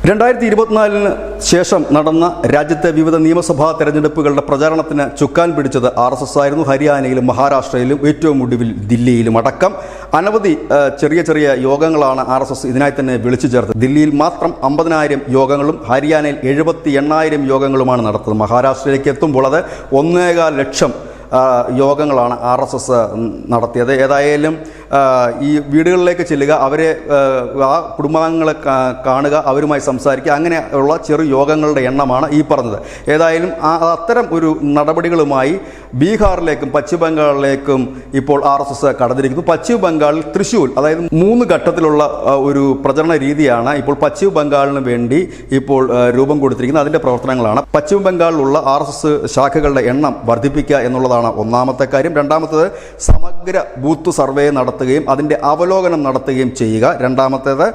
2024 ശേഷം നടന്ന രാജ്യത്തെ വിവിധ നിയമസഭാ തെരഞ്ഞെടുപ്പുകളുടെ പ്രചാരണത്തിന് ചുക്കാൻ പിടിച്ചത് RSS ആയിരുന്നു. ഹരിയാനയിലും മഹാരാഷ്ട്രയിലും ഏറ്റവും ഒടുവിൽ ദില്ലിയിലും അടക്കം അനവധി ചെറിയ യോഗങ്ങളാണ് RSS ഇതിനായി തന്നെ വിളിച്ചു ചേർത്തത്. ദില്ലിയിൽ മാത്രം 50,000 യോഗങ്ങളും ഹരിയാനയിൽ 78,000 യോഗങ്ങളുമാണ് നടത്തുന്നത്. മഹാരാഷ്ട്രയിലേക്ക് എത്തുമ്പോൾ അത് 1.25 ലക്ഷം യോഗങ്ങളാണ് RSS നടത്തിയത്. ഏതായാലും ഈ വീടുകളിലേക്ക് ചെല്ലുക, അവരെ ആ കുടുംബാംഗങ്ങളെ കാണുക, അവരുമായി സംസാരിക്കുക, അങ്ങനെയുള്ള ചെറു യോഗങ്ങളുടെ എണ്ണമാണ് ഈ പറഞ്ഞത്. ഏതായാലും അത്തരം ഒരു നടപടികളുമായി ബീഹാറിലേക്കും പശ്ചിമ ബംഗാളിലേക്കും ഇപ്പോൾ RSS കടന്നിരിക്കുന്നു. പശ്ചിമ ബംഗാളിൽ തൃശ്ശൂർ, അതായത് 3 ഘട്ടത്തിലുള്ള ഒരു പ്രചരണ രീതിയാണ് ഇപ്പോൾ പശ്ചിമ ബംഗാളിന് വേണ്ടി ഇപ്പോൾ രൂപം കൊടുത്തിരിക്കുന്നത്. അതിൻ്റെ പ്രവർത്തനങ്ങളാണ്. പശ്ചിമ ബംഗാളിലുള്ള RSS ശാഖകളുടെ എണ്ണം വർദ്ധിപ്പിക്കുക എന്നുള്ളതാണ് ഒന്നാമത്തെ കാര്യം. രണ്ടാമത്തേത് സമഗ്ര ബൂത്ത് സർവേ നടത്തുകയും അതിൻ്റെ അവലോകനം നടത്തുകയും ചെയ്യുക രണ്ടാമത്തേത്.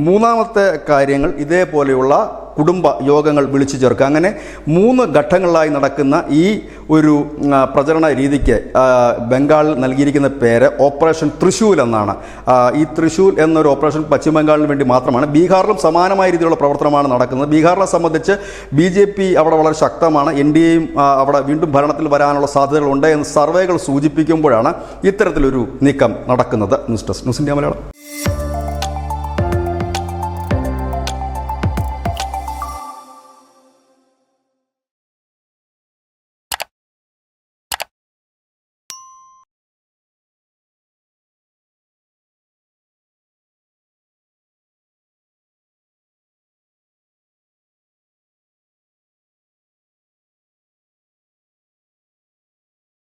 മൂന്നാമത്തെ കാര്യങ്ങൾ ഇതേപോലെയുള്ള കുടുംബ യോഗങ്ങൾ വിളിച്ചു ചേർക്കുക. അങ്ങനെ 3 ഘട്ടങ്ങളിലായി നടക്കുന്ന ഈ ഒരു പ്രചരണ രീതിക്ക് ബംഗാളിൽ നൽകിയിരിക്കുന്ന പേര് ഓപ്പറേഷൻ തൃശ്ശൂൽ എന്നാണ്. ഈ തൃശ്ശൂൽ എന്നൊരു ഓപ്പറേഷൻ പശ്ചിമ ബംഗാളിന് വേണ്ടി മാത്രമാണ്. ബീഹാറിലും സമാനമായ രീതിയിലുള്ള പ്രവർത്തനമാണ് നടക്കുന്നത്. ബീഹാറിനെ സംബന്ധിച്ച് BJP അവിടെ വളരെ ശക്തമാണ്. NDAയും അവിടെ വീണ്ടും ഭരണത്തിൽ വരാനുള്ള സാധ്യതകളുണ്ട് എന്ന് സർവേകൾ സൂചിപ്പിക്കുമ്പോഴാണ് ഇത്തരത്തിലൊരു നീക്കം നടക്കുന്നത്. News desk news India Malayalam.